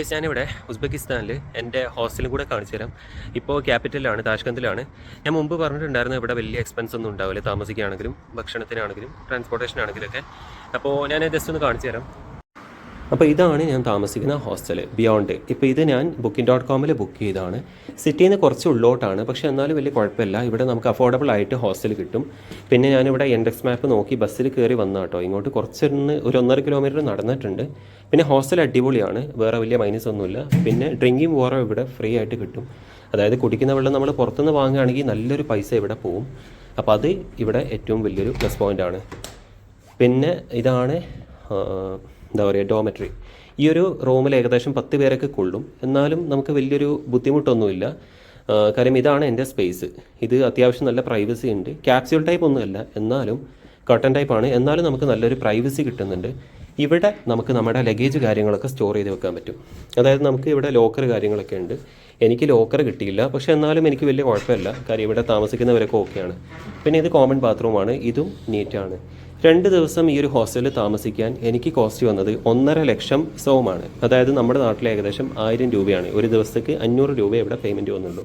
ഞാനിവിടെ ഉസ്ബെക്കിസ്ഥാനിൽ എൻ്റെ ഹോസ്റ്റലും കൂടെ കാണിച്ചു തരാം. ഇപ്പോൾ ക്യാപിറ്റലിലാണ്, താഷ്കന്തിലാണ്. ഞാൻ മുമ്പ് പറഞ്ഞിട്ടുണ്ടായിരുന്നു ഇവിടെ വലിയ എക്സ്പെൻസ് ഒന്നും ഉണ്ടാവില്ല, താമസിക്കുകയാണെങ്കിലും ഭക്ഷണത്തിനാണെങ്കിലും ട്രാൻസ്പോർട്ടേഷനാണെങ്കിലൊക്കെ. അപ്പോൾ ഞാൻ ജസ്റ്റ് ഒന്ന് കാണിച്ചു തരാം. അപ്പോൾ ഇതാണ് ഞാൻ താമസിക്കുന്ന ഹോസ്റ്റൽ ബിയോണ്ട്. ഇപ്പോൾ ഇത് ഞാൻ Booking.com ബുക്ക് ചെയ്തതാണ്. സിറ്റിയിൽ നിന്ന് കുറച്ച് ഉള്ളോട്ടാണ്, പക്ഷേ എന്നാലും വലിയ കുഴപ്പമില്ല. ഇവിടെ നമുക്ക് അഫോർഡബിൾ ആയിട്ട് ഹോസ്റ്റൽ കിട്ടും. പിന്നെ ഞാനിവിടെ ഇൻഡെക്സ് മാപ്പ് നോക്കി ബസ്സിൽ കയറി വന്ന കേട്ടോ. ഇങ്ങോട്ട് കുറച്ചൊന്ന് ഒരു 1.5 കിലോമീറ്റർ നടന്നിട്ടുണ്ട്. പിന്നെ ഹോസ്റ്റൽ അടിപൊളിയാണ്, വേറെ വലിയ മൈനസ് ഒന്നുമില്ല. പിന്നെ ഡ്രിങ്കിങ് വാട്ടർ ഇവിടെ ഫ്രീ ആയിട്ട് കിട്ടും. അതായത് കുടിക്കുന്ന വെള്ളം നമ്മൾ പുറത്തുനിന്ന് വാങ്ങുകയാണെങ്കിൽ നല്ലൊരു പൈസ ഇവിടെ പോവും. അപ്പോൾ അത് ഇവിടെ ഏറ്റവും വലിയൊരു പ്ലസ് പോയിൻ്റാണ്. പിന്നെ ഇതാണ് എന്താ പറയുക, ഡോമെട്രി. ഈ ഒരു റൂമിൽ ഏകദേശം 10 പേരൊക്കെ കൊള്ളും. എന്നാലും നമുക്ക് വലിയൊരു ബുദ്ധിമുട്ടൊന്നുമില്ല. കാര്യം ഇതാണ് എൻ്റെ സ്പേസ്. ഇത് അത്യാവശ്യം നല്ല പ്രൈവസി ഉണ്ട്. ക്യാപ്സ്യൂൾ ടൈപ്പ് ഒന്നുമല്ല, എന്നാലും കർട്ടൻ ടൈപ്പാണ്. എന്നാലും നമുക്ക് നല്ലൊരു പ്രൈവസി കിട്ടുന്നുണ്ട്. ഇവിടെ നമുക്ക് നമ്മുടെ ലഗേജ് കാര്യങ്ങളൊക്കെ സ്റ്റോർ ചെയ്ത് വെക്കാൻ പറ്റും. അതായത് നമുക്ക് ഇവിടെ ലോക്കർ കാര്യങ്ങളൊക്കെ ഉണ്ട്. എനിക്ക് ലോക്കർ കിട്ടിയില്ല, പക്ഷേ എന്നാലും എനിക്ക് വലിയ കുഴപ്പമില്ല. കാര്യം ഇവിടെ താമസിക്കുന്നവരൊക്കെ ഓക്കെയാണ്. പിന്നെ ഇത് കോമൺ ബാത്റൂമാണ്, ഇതും നീറ്റാണ്. 2 ദിവസം ഈ ഒരു ഹോസ്റ്റലിൽ താമസിക്കാൻ എനിക്ക് കോസ്റ്റ് വന്നത് 1.5 ലക്ഷം സോമാണ്. അതായത് നമ്മുടെ നാട്ടിൽ ഏകദേശം 1000 രൂപയാണ്. ഒരു ദിവസത്തേക്ക് 500 രൂപ ഇവിടെ പേയ്മെൻറ്റ് വന്നുള്ളൂ.